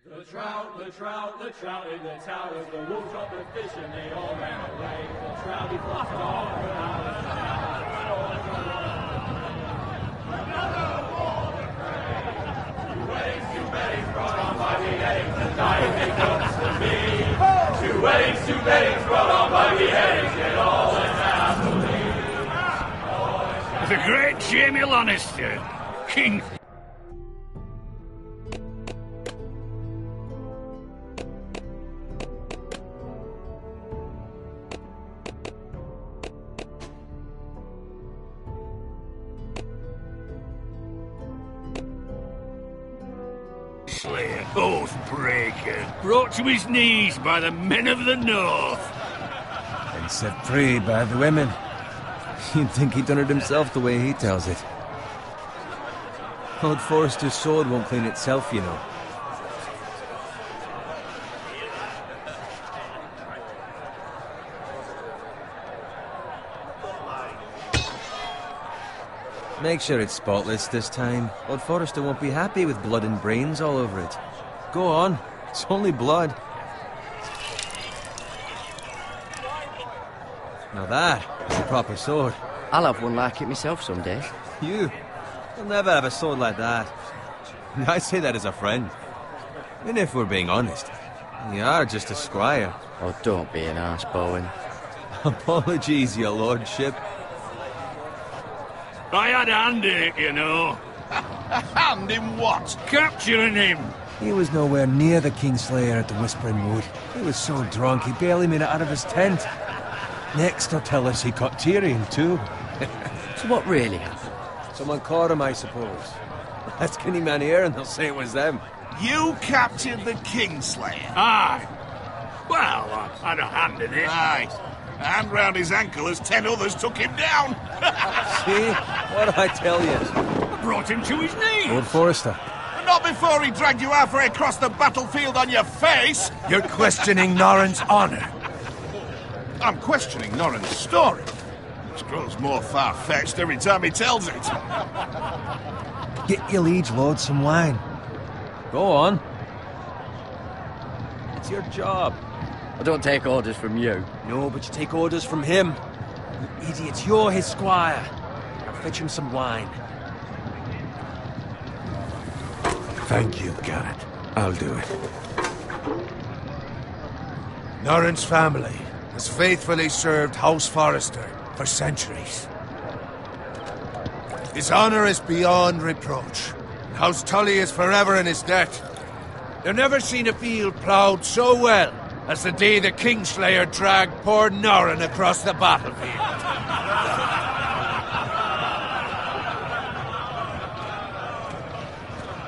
The trout in the towers, the wolves dropped the fish and they all ran away. The trout, he flopped off and out of Two weddings brought on by the eggs, and dying they comes to me. Two weddings brought on by the eggs, and all is happily. The great Jamie Lannister, King. Slayer, oath-breaker, brought to his knees by the men of the North. And set free by the women. You'd think he'd done it himself the way he tells it. Old Forrester's sword won't clean itself, you know. Make sure it's spotless this time. Old Forrester won't be happy with blood and brains all over it. Go on. It's only blood. Now that is a proper sword. I'll have one like it myself someday. You'll never have a sword like that. I say that as a friend. And if we're being honest, you are just a squire. Oh, don't be an arse, Bowen. Apologies, your lordship. I had a hand in it, you know. A hand in what? Capturing him. He was nowhere near the Kingslayer at the Whispering Wood. He was so drunk he barely made it out of his tent. Next he'll tell us he caught Tyrion too. So what really happened? Someone caught him, I suppose. Ask any man here and they'll say it was them. You captured the Kingslayer? Aye. Well, I had a hand in it. Aye. A hand round his ankle as 10 others took him down. See? What'd I tell you? I brought him to his knees. Lord Forrester. Not before he dragged you halfway across the battlefield on your face. You're questioning Norrin's honor. I'm questioning Norrin's story. Which grows more far-fetched every time he tells it. Get your liege lord some wine. Go on. It's your job. I don't take orders from you. No, but you take orders from him. You idiot, you're his squire. Now fetch him some wine. Thank you, Garrett. I'll do it. Norrin's family has faithfully served House Forrester for centuries. His honor is beyond reproach. House Tully is forever in his debt. They've never seen a field ploughed so well as the day the Kingslayer dragged poor Norrin across the battlefield.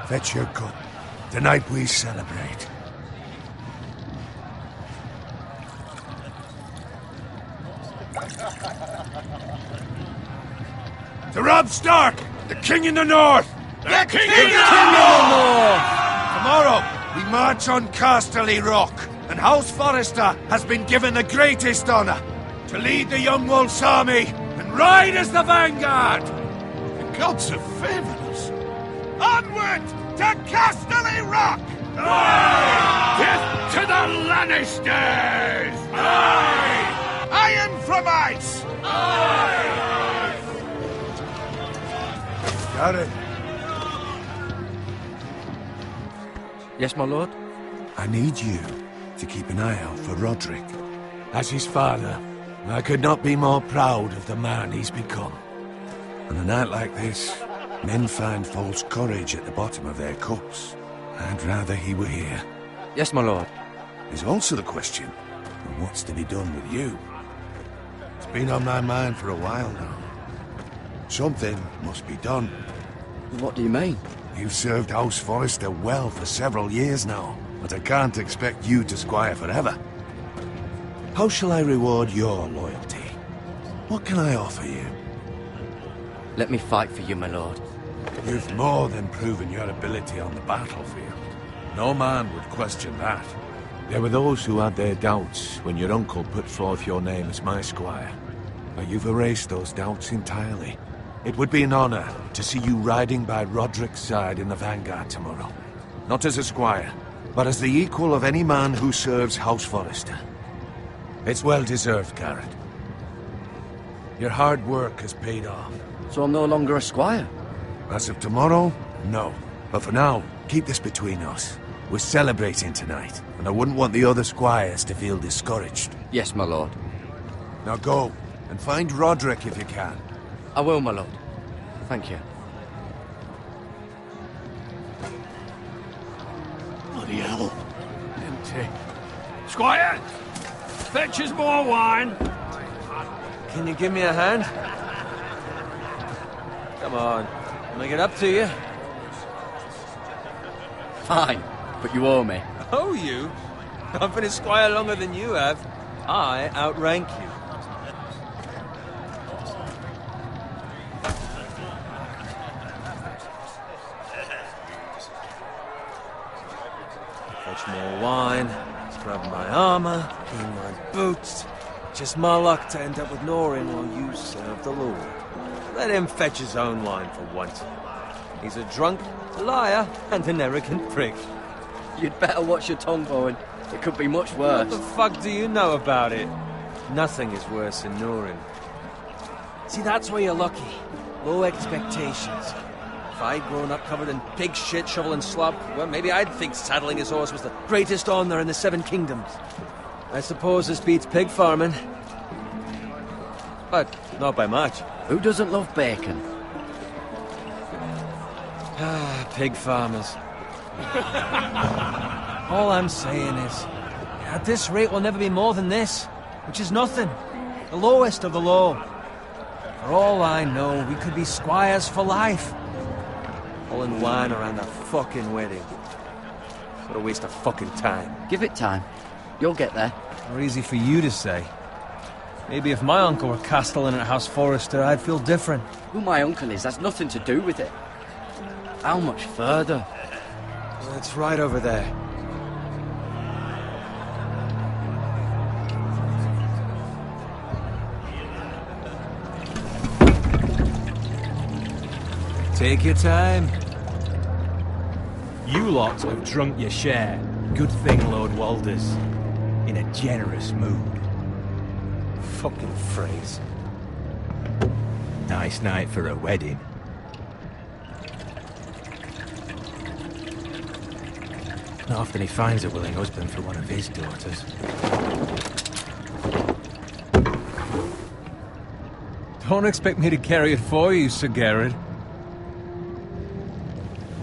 Fetch your cup. Tonight we celebrate. To Robb Stark, the King in the North! The King in the North! Tomorrow, we march on Casterly Rock, and House Forrester has been given the greatest honor to lead the Young Wolf's army and ride as the vanguard! The gods have favored us. Onward to Casterly Rock! Aye! Death to the Lannisters! Aye! Iron from ice! Aye! Got it. Yes, my lord? I need you to keep an eye out for Roderick. As his father, I could not be more proud of the man he's become. On a night like this, men find false courage at the bottom of their cups. I'd rather he were here. Yes, my lord. There's also the question of what's to be done with you. It's been on my mind for a while now. Something must be done. What do you mean? You've served House Forrester well for several years now, but I can't expect you to squire forever. How shall I reward your loyalty? What can I offer you? Let me fight for you, my lord. You've more than proven your ability on the battlefield. No man would question that. There were those who had their doubts when your uncle put forth your name as my squire. But you've erased those doubts entirely. It would be an honor to see you riding by Roderick's side in the vanguard tomorrow. Not as a squire, but as the equal of any man who serves House Forrester. It's well deserved, Garrett. Your hard work has paid off. So I'm no longer a squire? As of tomorrow, no. But for now, keep this between us. We're celebrating tonight, and I wouldn't want the other squires to feel discouraged. Yes, my lord. Now go, and find Roderick if you can. I will, my lord. Thank you. Bloody hell. Empty. Squire! Fetch us more wine! Can you give me a hand? Come on, make it up to you. Fine, but you owe me. Oh, you? I've been a squire longer than you have. I outrank you. Fetch more wine, scrub my armor, clean my boots. Just my luck to end up with Norin while you serve the Lord. Let him fetch his own wine for once. He's a drunk, a liar, and an arrogant prick. You'd better watch your tongue, Bowen. It could be much worse. What the fuck do you know about it? Nothing is worse than Norin. See, that's where you're lucky. Low expectations. If I'd grown up covered in pig shit, shovel and slop, well, maybe I'd think saddling his horse was the greatest honor in the Seven Kingdoms. I suppose this beats pig farming. But not by much. Who doesn't love bacon? Ah, pig farmers. All I'm saying is, at this rate we'll never be more than this, which is nothing. The lowest of the low. For all I know, we could be squires for life. All in wine around a fucking wedding. What a waste of fucking time. Give it time. You'll get there. More easy for you to say. Maybe if my uncle were castellan at House Forrester, I'd feel different. Who my uncle is has nothing to do with it. How much further? It's right over there. Take your time. You lot have drunk your share. Good thing Lord Walder's in a generous mood. Fucking phrase. Nice night for a wedding. Not often he finds a willing husband for one of his daughters. Don't expect me to carry it for you, Sir Garrett.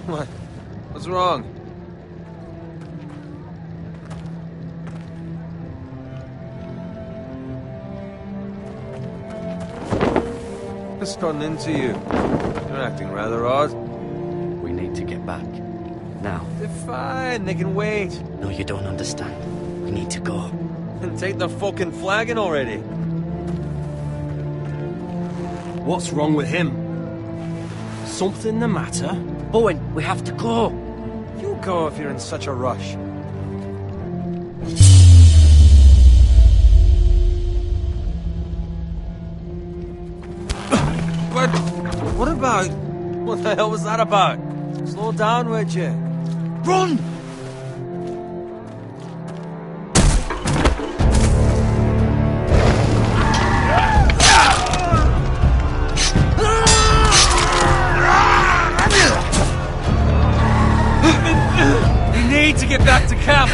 What? What's wrong? What's gotten into you? You're acting rather odd. We need to get back. Now. They're fine, they can wait. No, you don't understand. We need to go. And take the fucking flagon already. What's wrong with him? Something the matter? Bowen, we have to go. You go if you're in such a rush. But what about... What the hell was that about? Slow down, would you? Run! We need to get back to camp.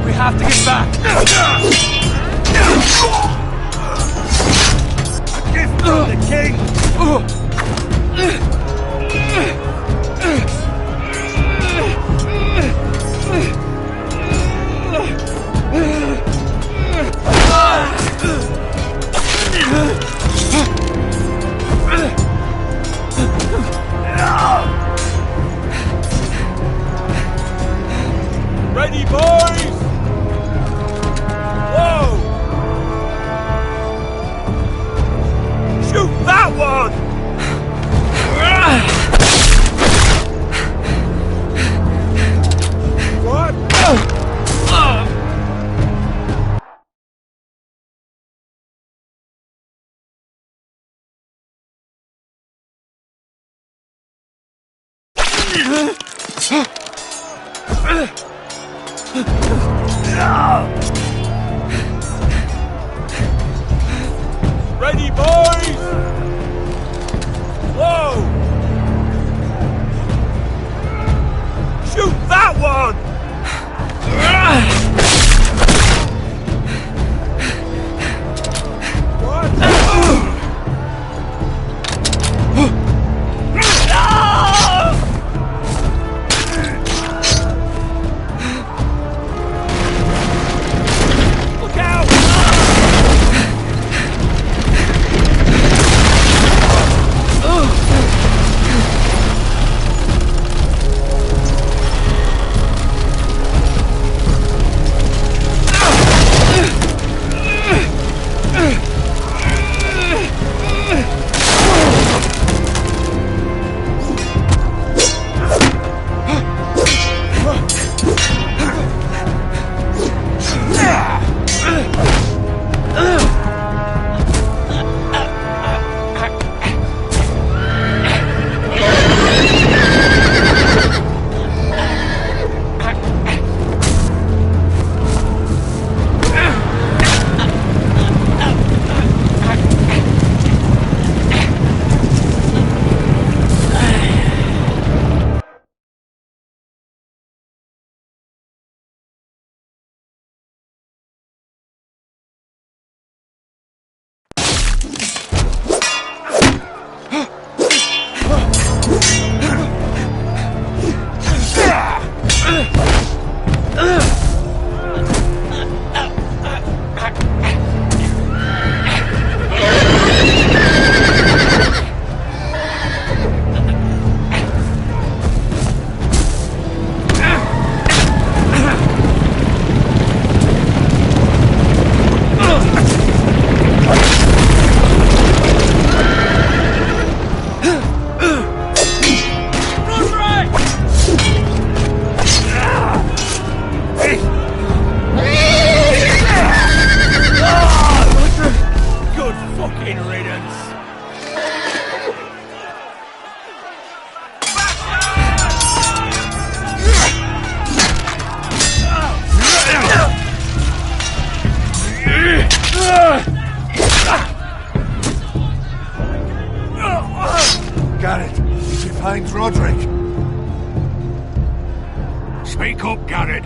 We have to get back! A gift from the king! Ready, boys! Whoa! Shoot that one! Ready, boys! Whoa! Shoot that one! Garrett, did you find Roderick? Speak up, Garrett.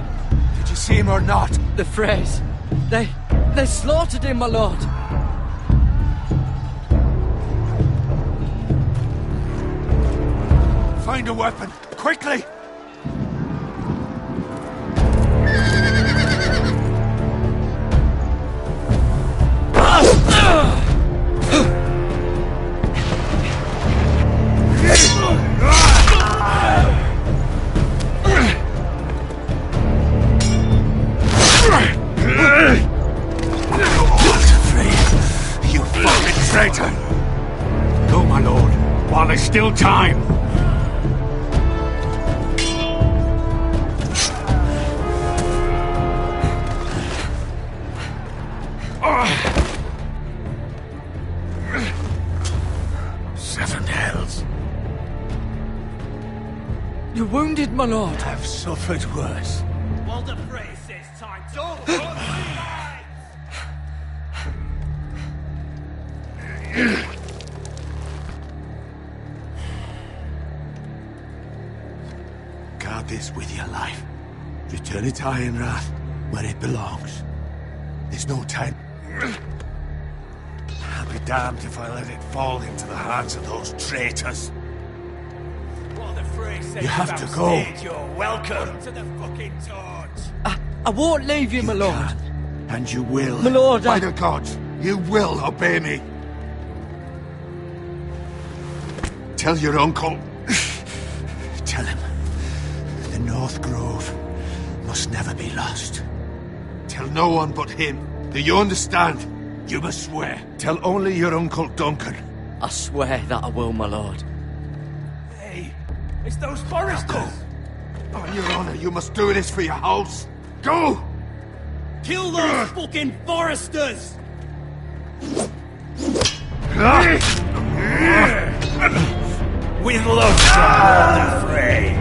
Did you see him or not? The Freys. They slaughtered him, my lord. Find a weapon, quickly! You fucking traitor! Go, my lord, while there's still time. Seven hells. You're wounded, my lord. I've suffered worse. Well, the phrase says time. Don't run Guard this with your life. Return it to Ironrath, where it belongs. There's no time. I'll be damned if I let it fall into the hands of those traitors. Well, the phrase says You have to go. You're welcome to the fucking torch. I won't leave you, my lord. Can, and you will. My lord, By the gods, you will obey me. Tell your uncle. Tell him. The North Grove must never be lost. Tell no one but him. Do you understand? You must swear. Tell only your Uncle Duncan. I swear that I will, my lord. Hey, it's those foresters. Go. On your honor, you must do this for your house. Go! Kill those fucking foresters! With love from Lord Frey.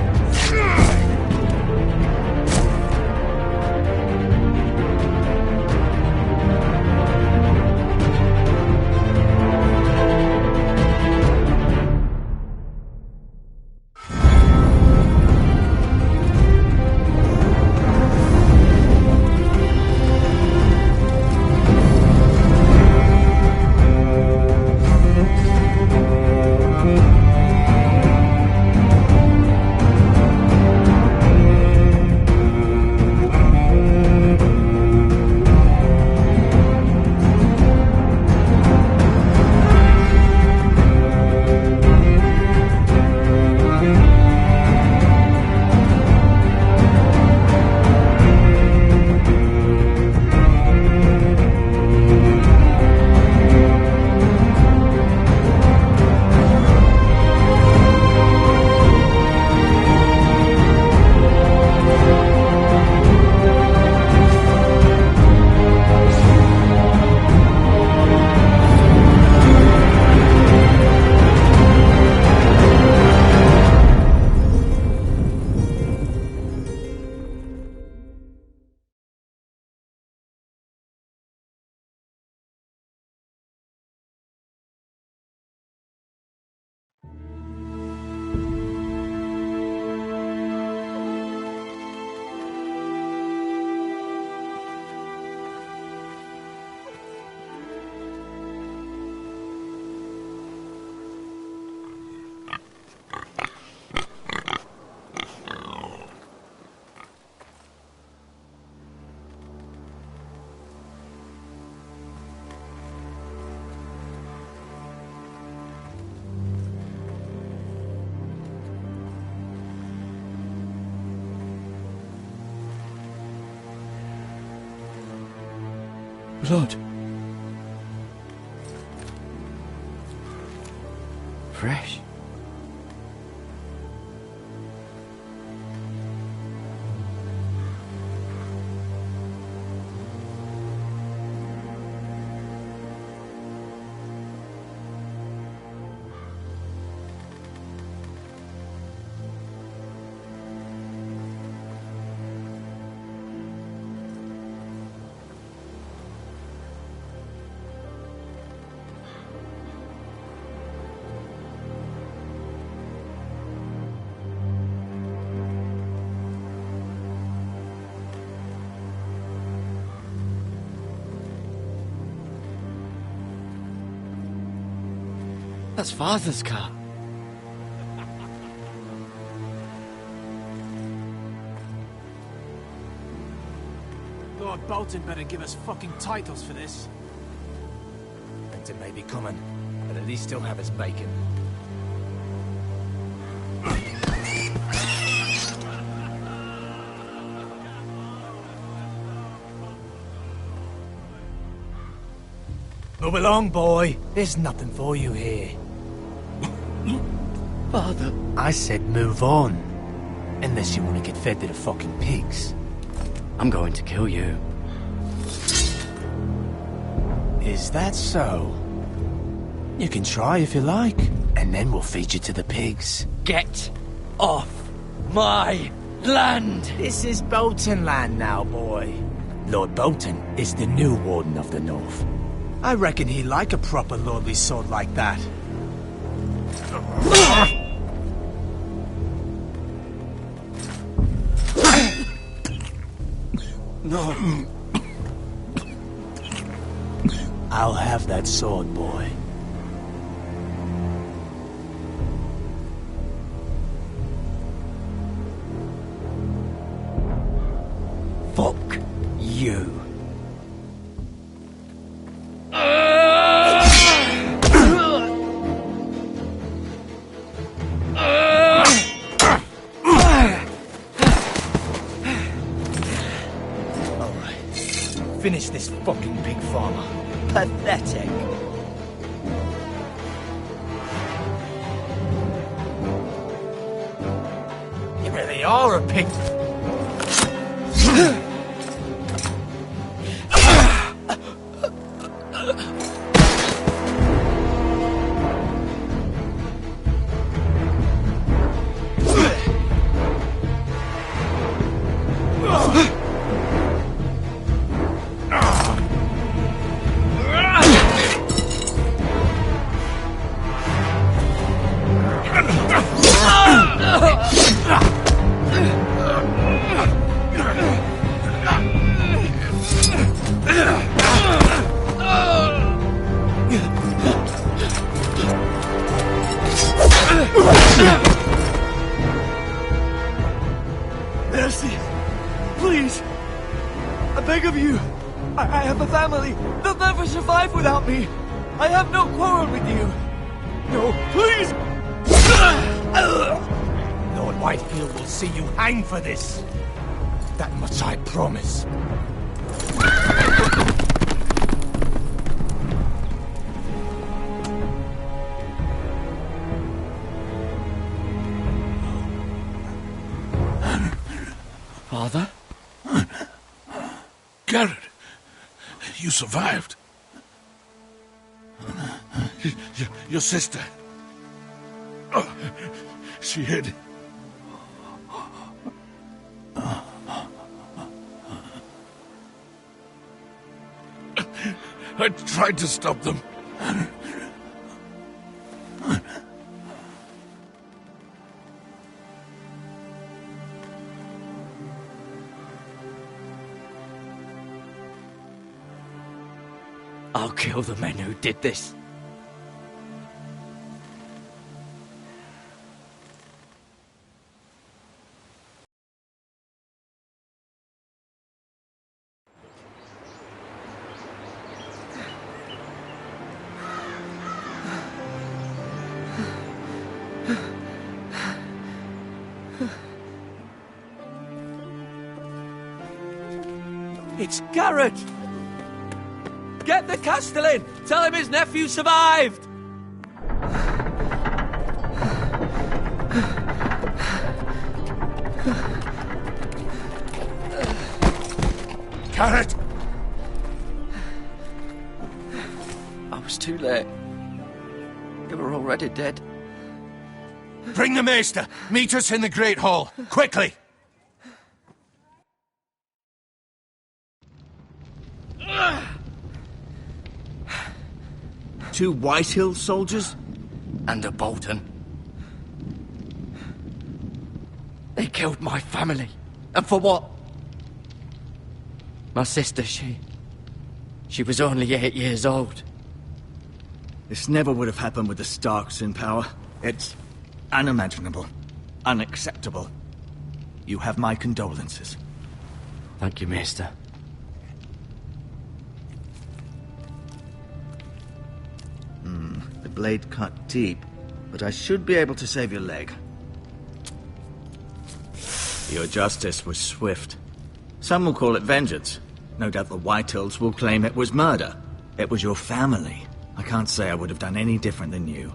Blood. Fresh. That's Father's car. Lord Bolton better give us fucking titles for this. Winter may be coming, but at least still have his bacon. Move along, boy. There's nothing for you here. Father. I said move on. Unless you want to get fed to the fucking pigs. I'm going to kill you. Is that so? You can try if you like, and then we'll feed you to the pigs. Get off my land! This is Bolton land now, boy. Lord Bolton is the new Warden of the North. I reckon he'd like a proper lordly sword like that. No. I'll have that sword, boy. Fuck you. Finish this fucking pig farmer. Pathetic. You really are a pig. Mercy! Please! I beg of you! I have a family! They'll never survive without me! I have no quarrel with you! No, please! Lord Whitefield will see you hang for this. That much I promise. Father? Garrett, you survived. Your sister. Oh, she hid. I tried to stop them. I'll kill the men who did this. It's Garrett! Get the Castellan! Tell him his nephew survived! Carrot! I was too late. They were already dead. Bring the maester! Meet us in the Great Hall! Quickly! Two Whitehill soldiers? And a Bolton. They killed my family. And for what? My sister, she was only 8 years old. This never would have happened with the Starks in power. It's unimaginable. Unacceptable. You have my condolences. Thank you, Maester. The blade cut deep, but I should be able to save your leg. Your justice was swift. Some will call it vengeance. No doubt the Whitehills will claim it was murder. It was your family. I can't say I would have done any different than you.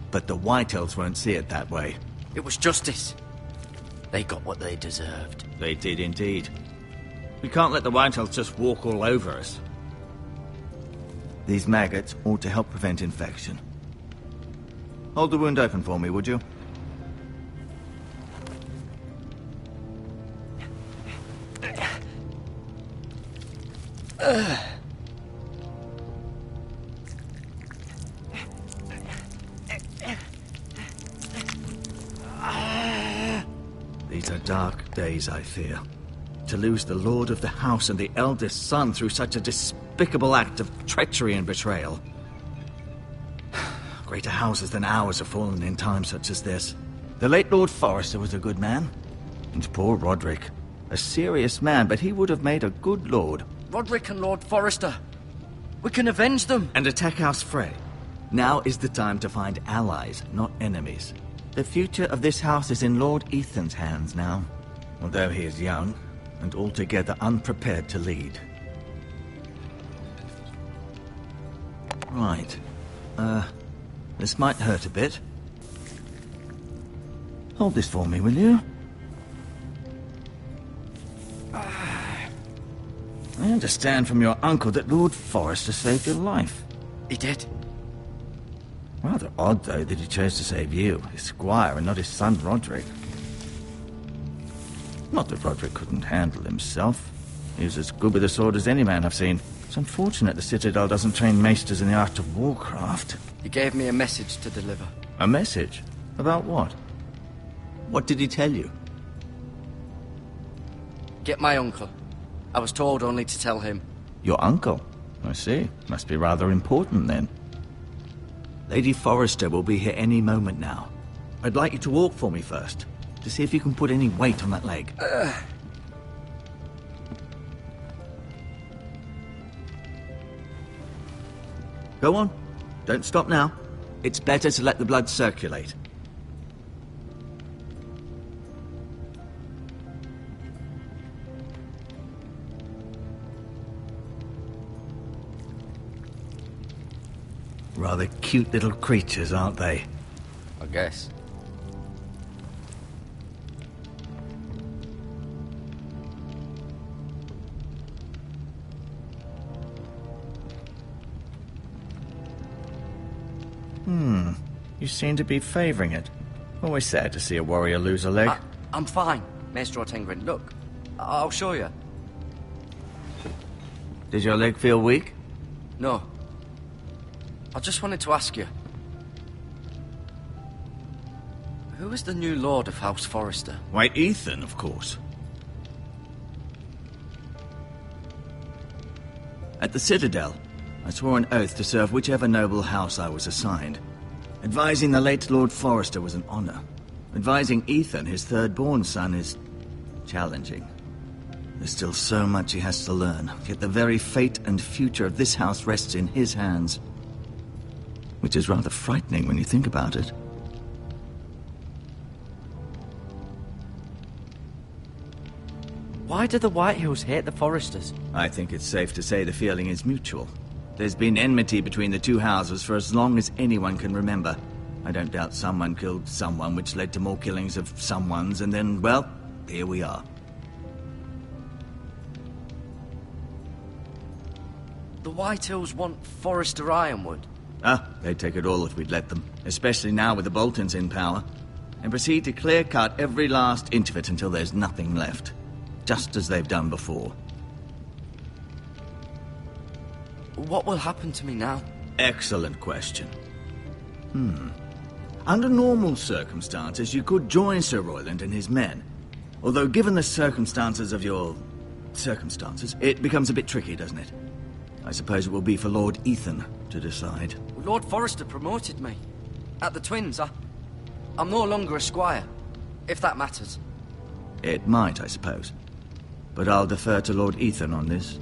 But the Whitehills won't see it that way. It was justice. They got what they deserved. They did indeed. We can't let the Whitehills just walk all over us. These maggots ought to help prevent infection. Hold the wound open for me, would you? These are dark days, I fear. To lose the lord of the house and the eldest son through such a despicable act of treachery and betrayal. Greater houses than ours have fallen in times such as this. The late Lord Forrester was a good man. And poor Roderick. A serious man, but he would have made a good lord. Roderick and Lord Forrester. We can avenge them. And attack House Frey. Now is the time to find allies, not enemies. The future of this house is in Lord Ethan's hands now. Although he is young, and altogether unprepared to lead. Right. This might hurt a bit. Hold this for me, will you? I understand from your uncle that Lord Forrester saved your life. He did. Rather odd, though, that he chose to save you, his squire, and not his son Roderick. Not that Roderick couldn't handle himself. He was as good with a sword as any man I've seen. It's unfortunate the Citadel doesn't train maesters in the art of warcraft. He gave me a message to deliver. A message? About what? What did he tell you? Get my uncle. I was told only to tell him. Your uncle? I see. Must be rather important, then. Lady Forrester will be here any moment now. I'd like you to walk for me first, to see if you can put any weight on that leg. Go on. Don't stop now. It's better to let the blood circulate. Rather cute little creatures, aren't they? I guess. You seem to be favouring it. Always sad to see a warrior lose a leg. I'm fine, Maester Ortengrin. Look, I'll show you. Does your leg feel weak? No. I just wanted to ask you. Who is the new Lord of House Forrester? White Ethan, of course. At the Citadel, I swore an oath to serve whichever noble house I was assigned. Advising the late Lord Forrester was an honor. Advising Ethan, his third-born son, is challenging. There's still so much he has to learn, yet the very fate and future of this house rests in his hands. Which is rather frightening when you think about it. Why do the Whitehills hate the Forresters? I think it's safe to say the feeling is mutual. There's been enmity between the two houses for as long as anyone can remember. I don't doubt someone killed someone, which led to more killings of someones, and then, well, here we are. The Whitehills want Forrester Ironwood. They'd take it all if we'd let them, especially now with the Boltons in power, and proceed to clear-cut every last inch of it until there's nothing left, just as they've done before. What will happen to me now? Excellent question. Under normal circumstances, you could join Sir Royland and his men. Although, given the circumstances of your circumstances, it becomes a bit tricky, doesn't it? I suppose it will be for Lord Ethan to decide. Lord Forrester promoted me. At the Twins, I'm no longer a squire, if that matters. It might, I suppose. But I'll defer to Lord Ethan on this.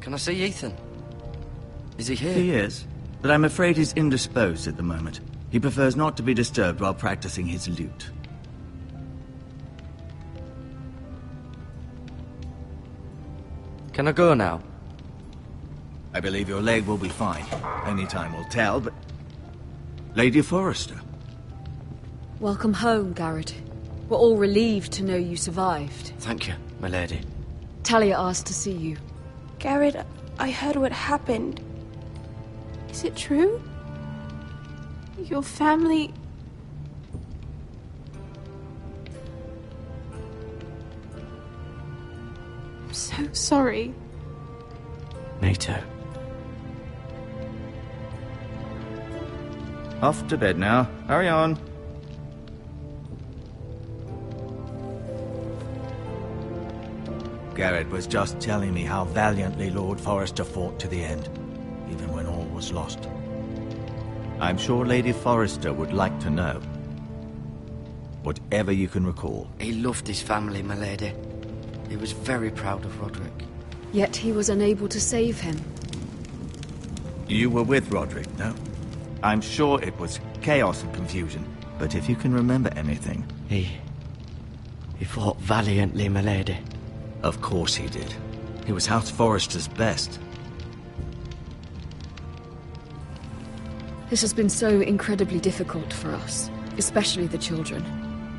Can I see Ethan? Is he here? He is, but I'm afraid he's indisposed at the moment. He prefers not to be disturbed while practicing his lute. Can I go now? I believe your leg will be fine. Only time will tell, but... Lady Forrester. Welcome home, Garrett. We're all relieved to know you survived. Thank you, my lady. Talia asked to see you. Garrett, I heard what happened. Is it true? Your family... I'm so sorry. Me too. Off to bed now. Hurry on. Garrett was just telling me how valiantly Lord Forrester fought to the end, even when all was lost. I'm sure Lady Forrester would like to know. Whatever you can recall. He loved his family, my lady. He was very proud of Roderick. Yet he was unable to save him. You were with Roderick, no? I'm sure it was chaos and confusion, but if you can remember anything... He fought valiantly, my lady. Of course he did. He was House Forrester's best. This has been so incredibly difficult for us, especially the children.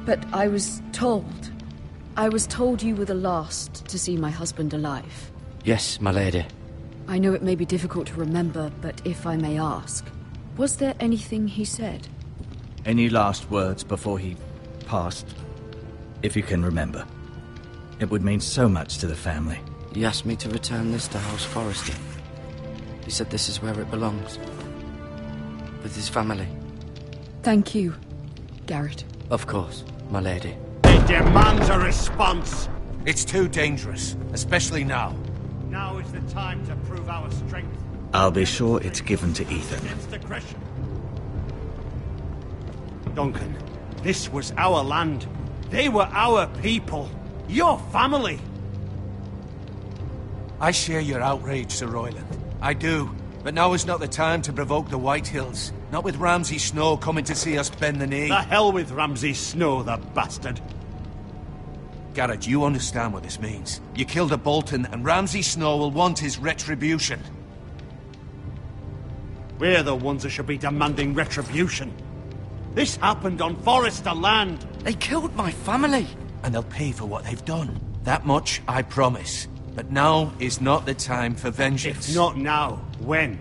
But I was told you were the last to see my husband alive. Yes, my lady. I know it may be difficult to remember, but if I may ask, was there anything he said? Any last words before he passed? If you can remember. It would mean so much to the family. He asked me to return this to House Forrester. He said this is where it belongs. With his family. Thank you, Garrett. Of course, my lady. It demands a response. It's too dangerous, especially now. Now is the time to prove our strength. I'll be sure it's given to Ethan. Against aggression. Duncan, this was our land. They were our people. Your family. I share your outrage, Sir Royland. I do. But now is not the time to provoke the Whitehills. Not with Ramsay Snow coming to see us bend the knee. The hell with Ramsay Snow, the bastard. Garrett, you understand what this means. You killed a Bolton, and Ramsay Snow will want his retribution. We're the ones that should be demanding retribution. This happened on Forrester land. They killed my family. And they'll pay for what they've done. That much, I promise. But now is not the time for vengeance. If not now, when?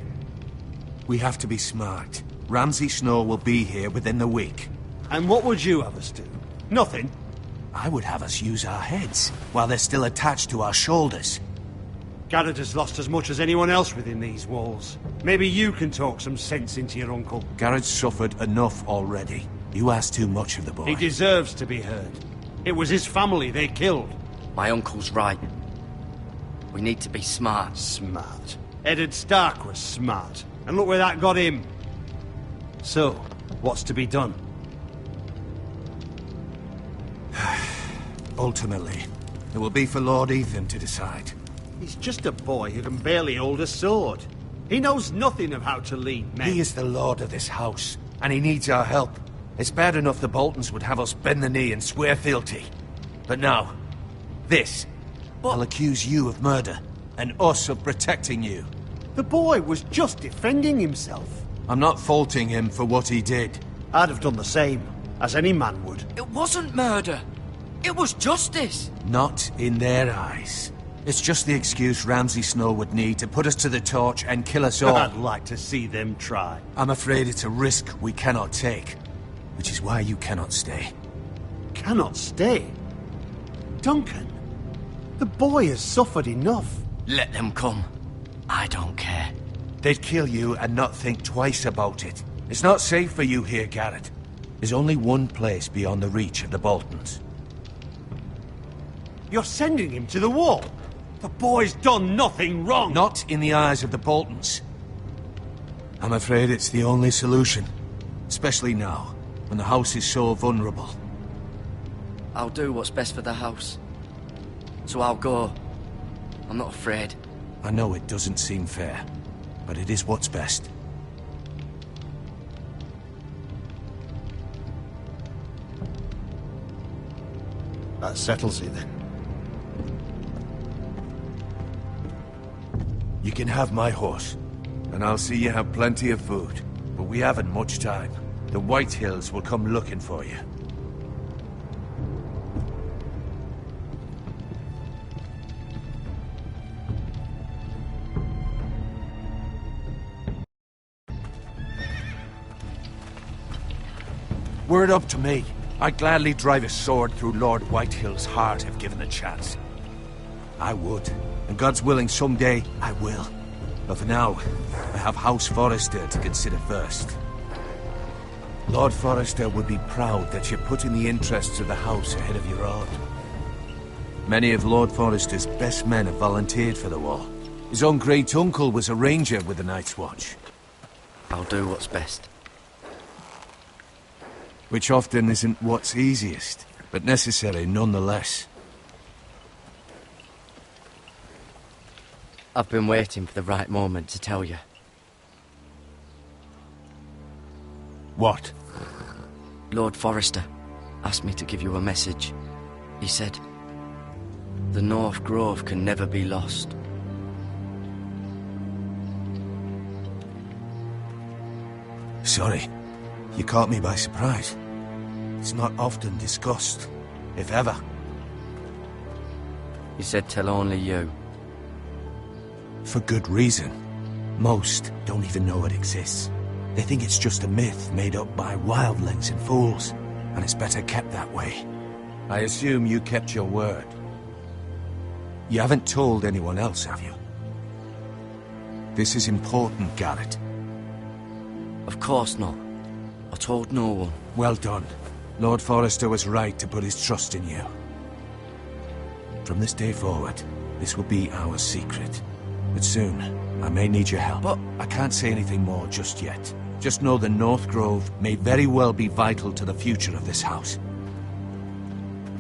We have to be smart. Ramsay Snow will be here within the week. And what would you have us do? Nothing. I would have us use our heads, while they're still attached to our shoulders. Garrett has lost as much as anyone else within these walls. Maybe you can talk some sense into your uncle. Garrett's suffered enough already. You ask too much of the boy. He deserves to be heard. It was his family they killed. My uncle's right. We need to be smart. Smart. Eddard Stark was smart. And look where that got him. So, what's to be done? Ultimately, it will be for Lord Ethan to decide. He's just a boy who can barely hold a sword. He knows nothing of how to lead men. He is the lord of this house, and he needs our help. It's bad enough the Boltons would have us bend the knee and swear fealty. But now, this. I'll accuse you of murder. and us of protecting you. The boy was just defending himself. I'm not faulting him for what he did. I'd have done the same, as any man would. It wasn't murder. It was justice. Not in their eyes. It's just the excuse Ramsay Snow would need to put us to the torch and kill us all. I'd like to see them try. I'm afraid it's a risk we cannot take, which is why you cannot stay. Cannot stay? Duncan, the boy has suffered enough. Let them come. I don't care. They'd kill you and not think twice about it. It's not safe for you here, Garrett. There's only one place beyond the reach of the Boltons. You're sending him to the wall? The boy's done nothing wrong! Not in the eyes of the Boltons. I'm afraid it's the only solution. Especially now, when the house is so vulnerable. I'll do what's best for the house. So I'll go. I'm not afraid. I know it doesn't seem fair, but it is what's best. That settles it then. You can have my horse, and I'll see you have plenty of food. But we haven't much time. The White Hills will come looking for you. Were it up to me, I'd gladly drive a sword through Lord Whitehill's heart if given the chance. I would, and God's willing someday I will. But for now, I have House Forrester to consider first. Lord Forrester would be proud that you're putting the interests of the house ahead of your own. Many of Lord Forrester's best men have volunteered for the war. His own great-uncle was a ranger with the Night's Watch. I'll do what's best. Which often isn't what's easiest, but necessary nonetheless. I've been waiting for the right moment to tell you. What? Lord Forrester asked me to give you a message. He said, the North Grove can never be lost. Sorry, you caught me by surprise. It's not often discussed, if ever. He said tell only you. For good reason. Most don't even know it exists. They think it's just a myth made up by wildlings and fools, and it's better kept that way. I assume you kept your word. You haven't told anyone else, have you? This is important, Garrett. Of course not. I told no one. Well done. Lord Forrester was right to put his trust in you. From this day forward, this will be our secret. But soon, I may need your help. But I can't say anything more just yet. Just know the North Grove may very well be vital to the future of this house.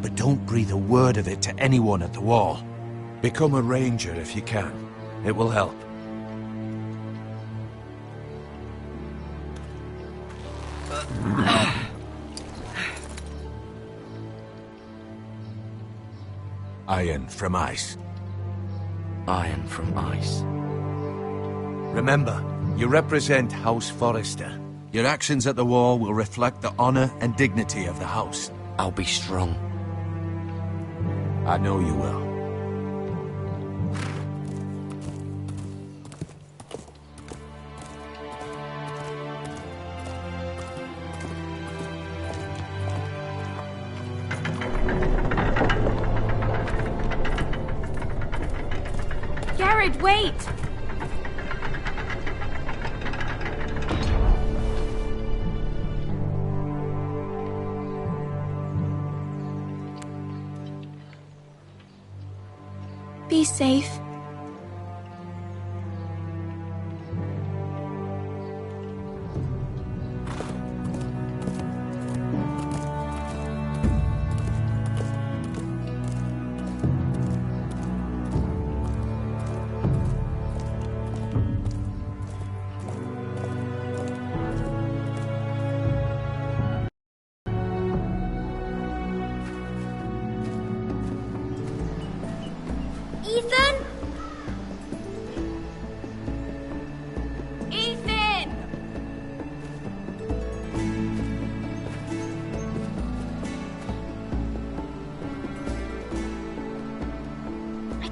But don't breathe a word of it to anyone at the wall. Become a ranger if you can. It will help. Iron from ice. Iron from ice. Remember, you represent House Forrester. Your actions at the war will reflect the honor and dignity of the house. I'll be strong. I know you will. Garrett, wait! Be safe. Ethan?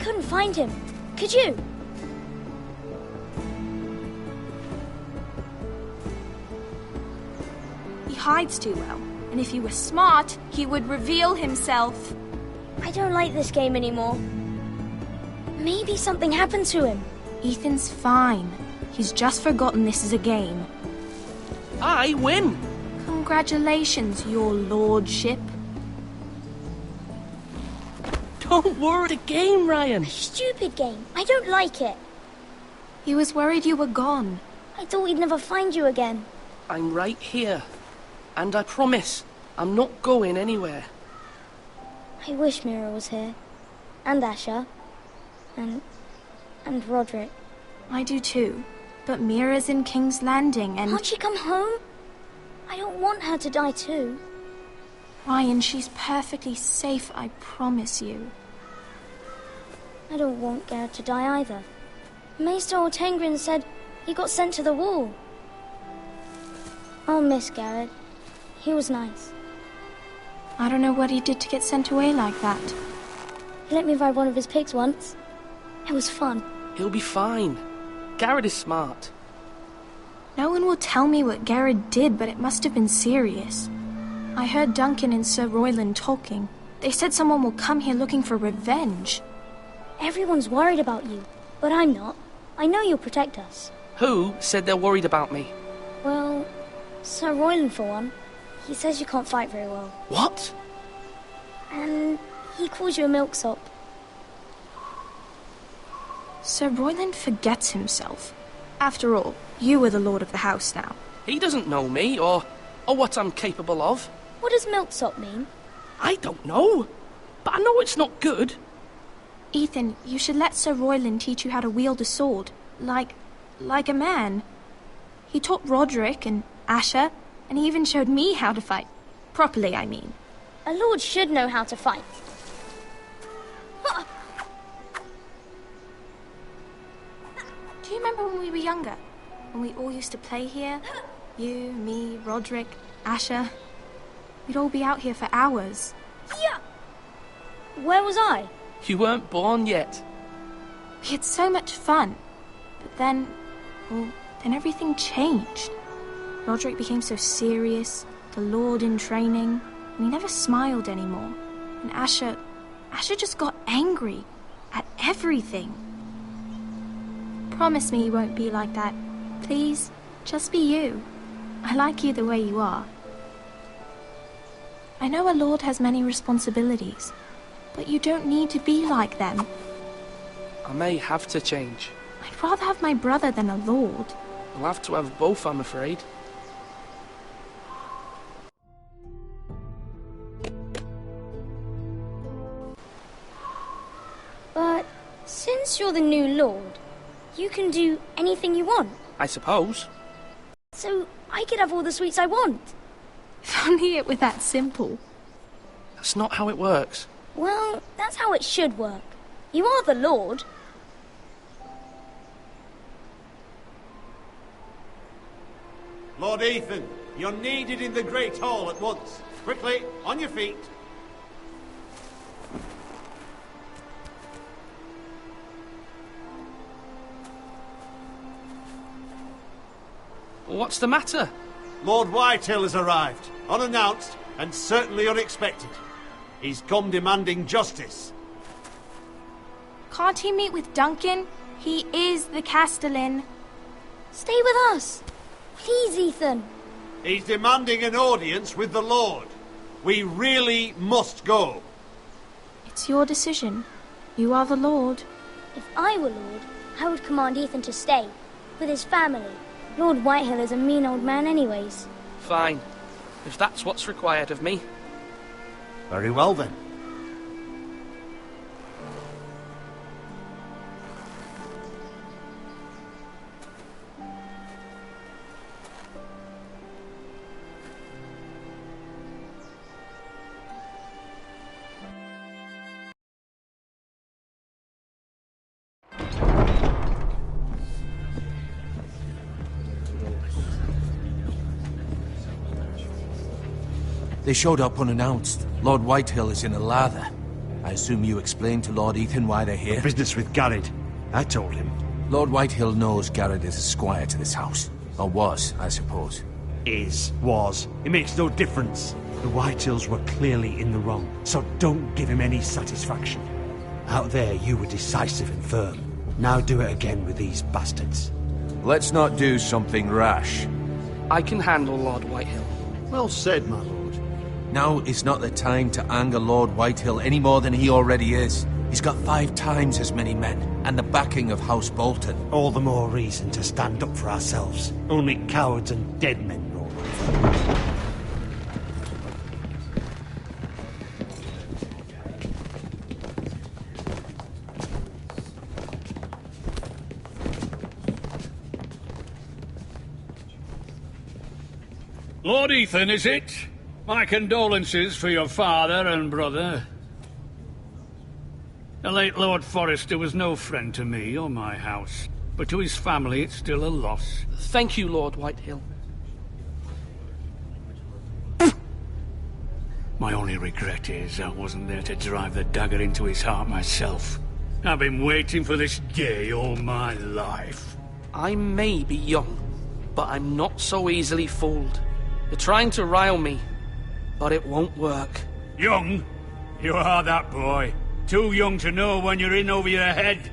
couldn't find him. Could you? He hides too well, and if he were smart, he would reveal himself. I don't like this game anymore. Maybe something happened to him. Ethan's fine. He's just forgotten this is a game. I win! Congratulations, your lordship. Don't worry, the game, Ryan. Stupid game. I don't like it. He was worried you were gone. I thought we'd never find you again. I'm right here. And I promise, I'm not going anywhere. I wish Mira was here. And Asher. And Roderick. I do too. But Mira's in King's Landing and... Can't she come home? I don't want her to die too. Ryan, she's perfectly safe, I promise you. I don't want Garrett to die either. Maester Ortengrin said he got sent to the wall. I'll miss Garrett. He was nice. I don't know what he did to get sent away like that. He let me ride one of his pigs once. It was fun. He'll be fine. Garrett is smart. No one will tell me what Garrett did, but it must have been serious. I heard Duncan and Sir Royland talking. They said someone will come here looking for revenge. Everyone's worried about you, but I'm not. I know you'll protect us. Who said they're worried about me? Well, Sir Royland for one. He says you can't fight very well. What? And he calls you a milksop. Sir Royland forgets himself. After all, you are the lord of the house now. He doesn't know me, or what I'm capable of. What does milksop mean? I don't know, but I know it's not good. Ethan, you should let Sir Royland teach you how to wield a sword, like a man. He taught Roderick and Asher, and he even showed me how to fight. Properly, I mean. A lord should know how to fight. Do you remember when we were younger? When we all used to play here? You, me, Roderick, Asher. We'd all be out here for hours. Yeah. Where was I? You weren't born yet. We had so much fun. But then everything changed. Roderick became so serious, the Lord in training, and he never smiled anymore. And Asher just got angry at everything. Promise me you won't be like that. Please, just be you. I like you the way you are. I know a lord has many responsibilities, but you don't need to be like them. I may have to change. I'd rather have my brother than a lord. I'll have to have both, I'm afraid. But since you're the new lord, you can do anything you want. I suppose. So I could have all the sweets I want. If only it were that simple. That's not how it works. Well, that's how it should work. You are the lord. Lord Ethan, you're needed in the Great Hall at once. Quickly, on your feet. What's the matter? Lord Whitehill has arrived, unannounced and certainly unexpected. He's come demanding justice. Can't he meet with Duncan? He is the Castellan. Stay with us. Please, Ethan. He's demanding an audience with the Lord. We really must go. It's your decision. You are the Lord. If I were Lord, I would command Ethan to stay, with his family. Lord Whitehill is a mean old man anyways. Fine. If that's what's required of me. Very well then. They showed up unannounced. Lord Whitehill is in a lather. I assume you explained to Lord Ethan why they're here? Business with Garrett. I told him. Lord Whitehill knows Garrett is a squire to this house. Or was, I suppose. Was. It makes no difference. The Whitehills were clearly in the wrong, so don't give him any satisfaction. Out there, you were decisive and firm. Now do it again with these bastards. Let's not do something rash. I can handle Lord Whitehill. Well said, my lord. Now is not the time to anger Lord Whitehill any more than he already is. He's got 5 times as many men, and the backing of House Bolton. All the more reason to stand up for ourselves. Only cowards and dead men roll over. Lord Ethan, is it? My condolences for your father and brother. The late Lord Forrester was no friend to me or my house, but to his family it's still a loss. Thank you, Lord Whitehill. My only regret is I wasn't there to drive the dagger into his heart myself. I've been waiting for this day all my life. I may be young, but I'm not so easily fooled. You're trying to rile me, but it won't work. Young? You are that boy. Too young to know when you're in over your head.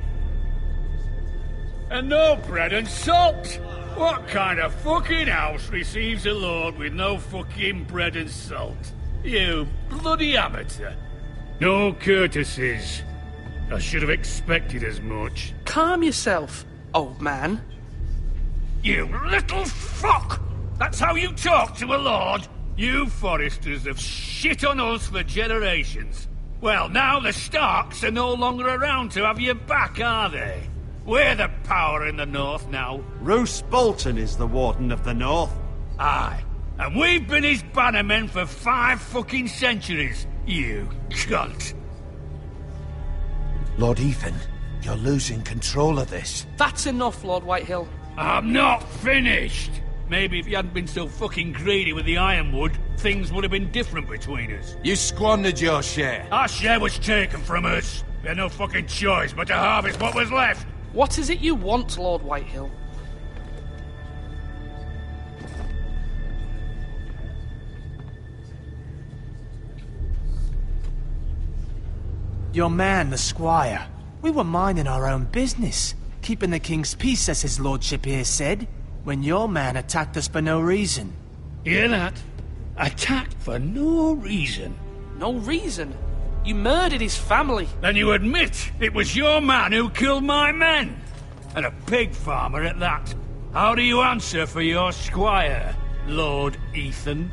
And no bread and salt! What kind of fucking house receives a lord with no fucking bread and salt? You bloody amateur. No courtesies. I should have expected as much. Calm yourself, old man. You little fuck! That's how you talk to a lord? You Forresters have shit on us for generations. Well, now the Starks are no longer around to have your back, are they? We're the power in the north now. Roose Bolton is the Warden of the North. Aye. And we've been his bannermen for 5 fucking centuries, you cunt. Lord Ethan, you're losing control of this. That's enough, Lord Whitehill. I'm not finished. Maybe if you hadn't been so fucking greedy with the ironwood, things would have been different between us. You squandered your share. Our share was taken from us. We had no fucking choice but to harvest what was left. What is it you want, Lord Whitehill? Your man, the squire. We were minding our own business, keeping the king's peace, as his lordship here said, when your man attacked us for no reason. Hear that? Attacked for no reason. No reason? You murdered his family. Then you admit it was your man who killed my men. And a pig farmer at that. How do you answer for your squire, Lord Ethan?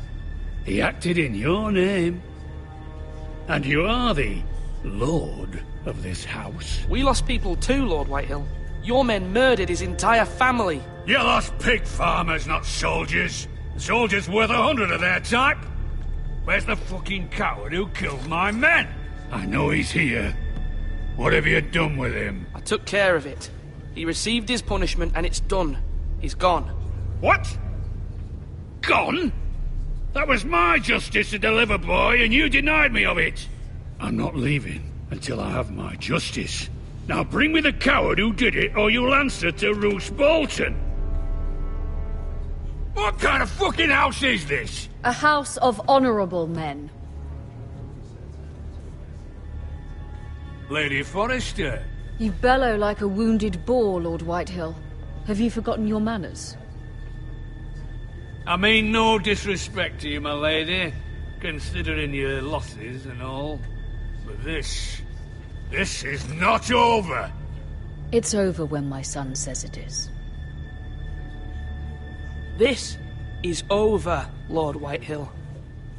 He acted in your name. And you are the lord of this house. We lost people too, Lord Whitehill. Your men murdered his entire family. You lost pig farmers, not soldiers. Soldiers worth 100 of their type. Where's the fucking coward who killed my men? I know he's here. What have you done with him? I took care of it. He received his punishment and it's done. He's gone. What? Gone? That was my justice to deliver, boy, and you denied me of it. I'm not leaving until I have my justice. Now bring me the coward who did it, or you'll answer to Roose Bolton. What kind of fucking house is this? A house of honorable men. Lady Forrester. You bellow like a wounded boar, Lord Whitehill. Have you forgotten your manners? I mean no disrespect to you, my lady, considering your losses and all. But this is not over. It's over when my son says it is. This is over, Lord Whitehill.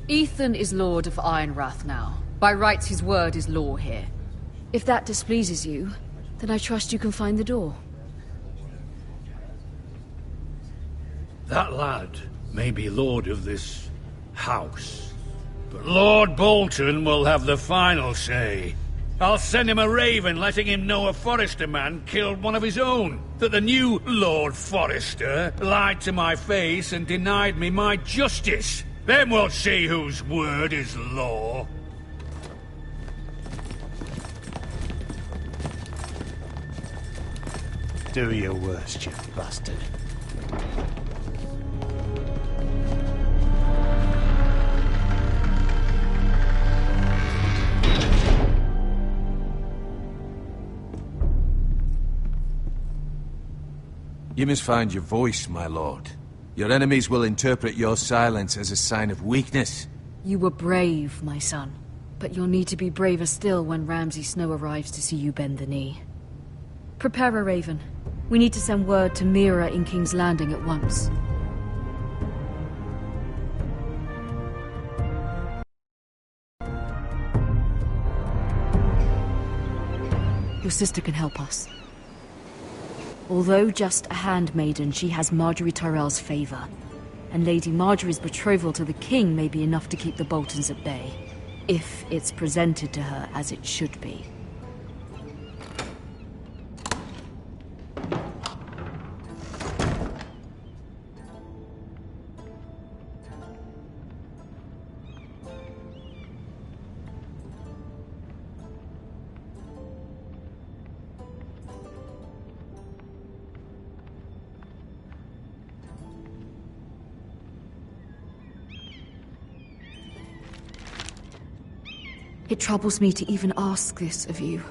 Ethan is Lord of Ironrath now. By rights, his word is law here. If that displeases you, then I trust you can find the door. That lad may be lord of this house, but Lord Bolton will have the final say. I'll send him a raven letting him know a Forrester man killed one of his own. That the new Lord Forrester lied to my face and denied me my justice. Then we'll see whose word is law. Do your worst, you bastard. You must find your voice, my lord. Your enemies will interpret your silence as a sign of weakness. You were brave, my son. But you'll need to be braver still when Ramsay Snow arrives to see you bend the knee. Prepare a raven. We need to send word to Mira in King's Landing at once. Your sister can help us. Although just a handmaiden, she has Marjorie Tyrell's favor. And Lady Marjorie's betrothal to the king may be enough to keep the Boltons at bay. If it's presented to her as it should be. It troubles me to even ask this of you,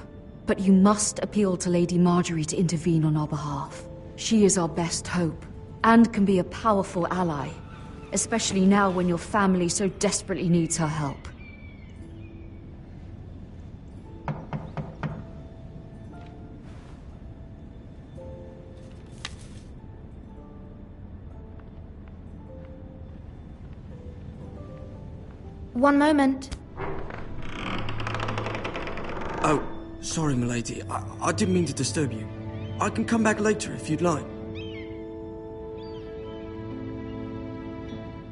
but you must appeal to Lady Marjorie to intervene on our behalf. She is our best hope, and can be a powerful ally, especially now when your family so desperately needs her help. One moment. Oh, sorry, milady. I didn't mean to disturb you. I can come back later if you'd like.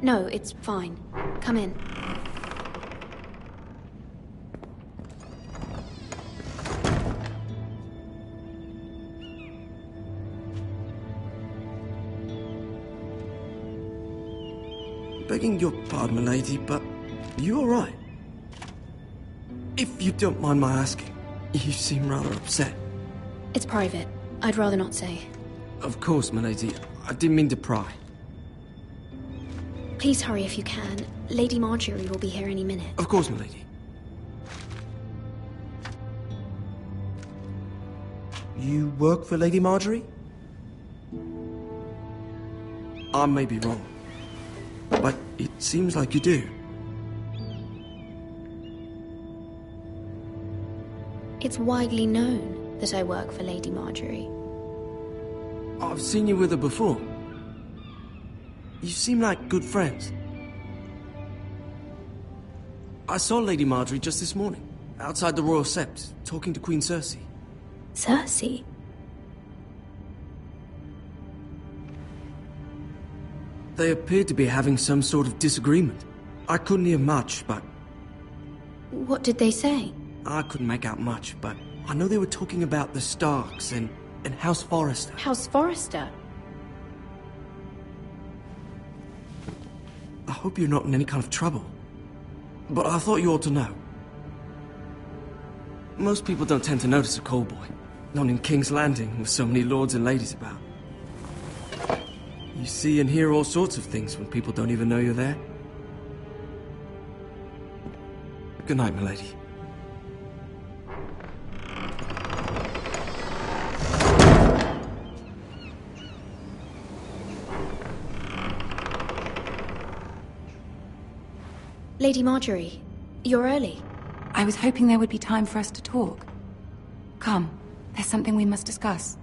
No, it's fine. Come in. Begging your pardon, milady, but you all right? If you don't mind my asking, you seem rather upset. It's private. I'd rather not say. Of course, milady. I didn't mean to pry. Please hurry if you can. Lady Marjorie will be here any minute. Of course, milady. You work for Lady Marjorie? I may be wrong, but it seems like you do. It's widely known that I work for Lady Marjorie. I've seen you with her before. You seem like good friends. I saw Lady Marjorie just this morning, outside the Royal Sept, talking to Queen Cersei. Cersei? They appeared to be having some sort of disagreement. I couldn't hear much, but... What did they say? I couldn't make out much, but I know they were talking about the Starks and House Forrester. House Forrester? I hope you're not in any kind of trouble. But I thought you ought to know. Most people don't tend to notice a callboy. Not in King's Landing, with so many lords and ladies about. You see and hear all sorts of things when people don't even know you're there. Good night, milady. Lady Marjorie, you're early. I was hoping there would be time for us to talk. Come, there's something we must discuss.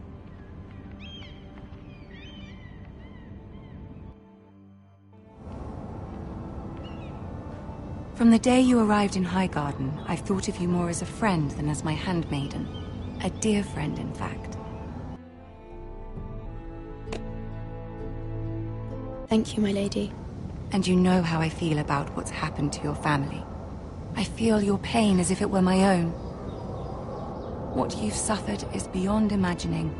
From the day you arrived in Highgarden, I've thought of you more as a friend than as my handmaiden. A dear friend, in fact. Thank you, my lady. And you know how I feel about what's happened to your family. I feel your pain as if it were my own. What you've suffered is beyond imagining.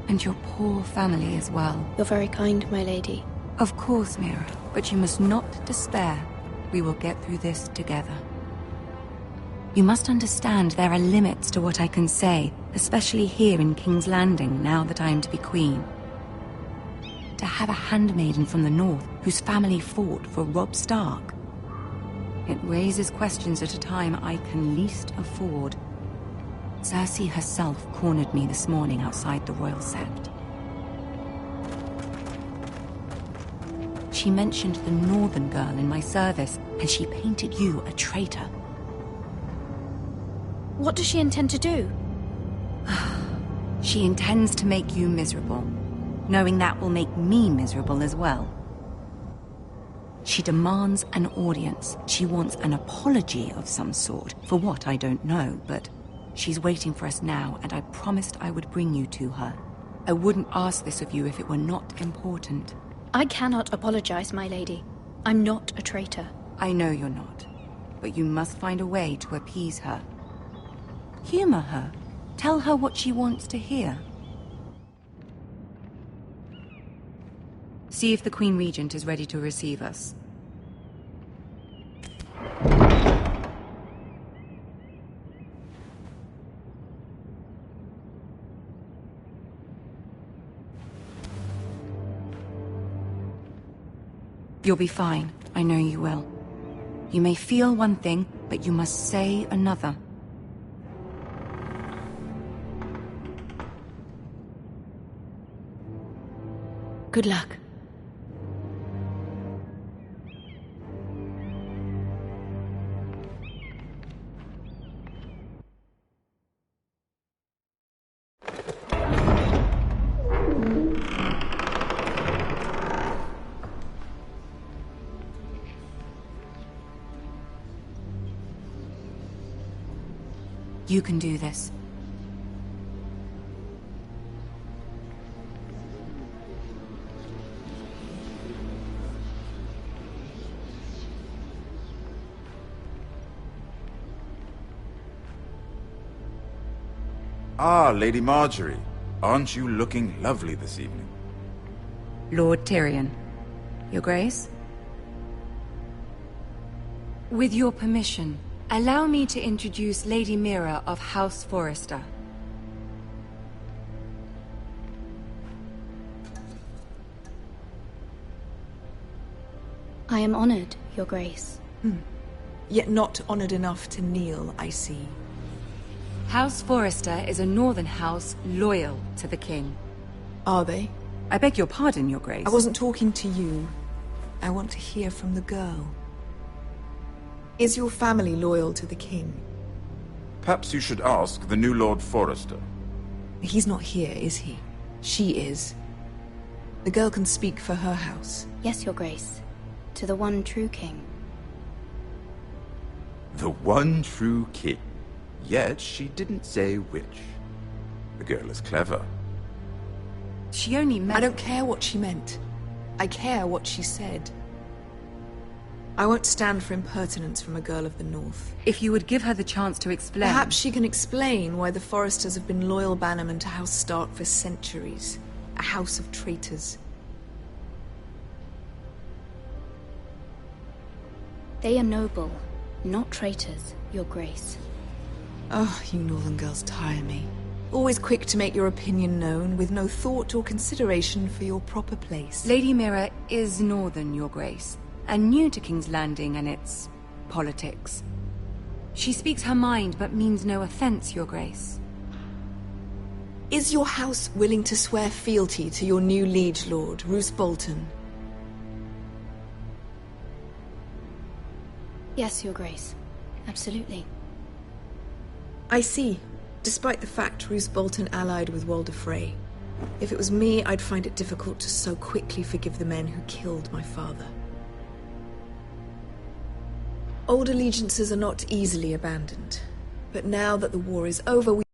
And your poor family as well. You're very kind, my lady. Of course, Mira, but you must not despair. We will get through this together. You must understand there are limits to what I can say, especially here in King's Landing, now that I am to be queen. To have a handmaiden from the north whose family fought for Robb Stark. It raises questions at a time I can least afford. Cersei herself cornered me this morning outside the Royal Sept. She mentioned the northern girl in my service, and she painted you a traitor. What does she intend to do? She intends to make you miserable, knowing that will make me miserable as well. She demands an audience. She wants an apology of some sort, for what I don't know, but she's waiting for us now, and I promised I would bring you to her. I wouldn't ask this of you if it were not important. I cannot apologize, my lady. I'm not a traitor. I know you're not, but you must find a way to appease her. Humor her. Tell her what she wants to hear. See if the Queen Regent is ready to receive us. You'll be fine. I know you will. You may feel one thing, but you must say another. Good luck. You can do this. Ah, Lady Marjorie. Aren't you looking lovely this evening? Lord Tyrion. Your Grace? With your permission, allow me to introduce Lady Mira of House Forrester. I am honored, Your Grace. Yet not honored enough to kneel, I see. House Forrester is a northern house loyal to the king. Are they? I beg your pardon, Your Grace. I wasn't talking to you. I want to hear from the girl. Is your family loyal to the king? Perhaps you should ask the new Lord Forrester. He's not here, is he? She is. The girl can speak for her house. Yes, Your Grace. To the one true king. The one true king. Yet she didn't say which. The girl is clever. She only meant... I don't care what she meant. I care what she said. I won't stand for impertinence from a girl of the North. If you would give her the chance to explain... Perhaps she can explain why the Forresters have been loyal bannermen to House Stark for centuries. A house of traitors. They are noble, not traitors, Your Grace. Oh, you northern girls tire me. Always quick to make your opinion known, with no thought or consideration for your proper place. Lady Mira is northern, Your Grace, and new to King's Landing and its politics. She speaks her mind, but means no offense, Your Grace. Is your house willing to swear fealty to your new liege lord, Roose Bolton? Yes, Your Grace. Absolutely. I see. Despite the fact Roose Bolton allied with Walder Frey. If it was me, I'd find it difficult to so quickly forgive the men who killed my father. Old allegiances are not easily abandoned. But now that the war is over, we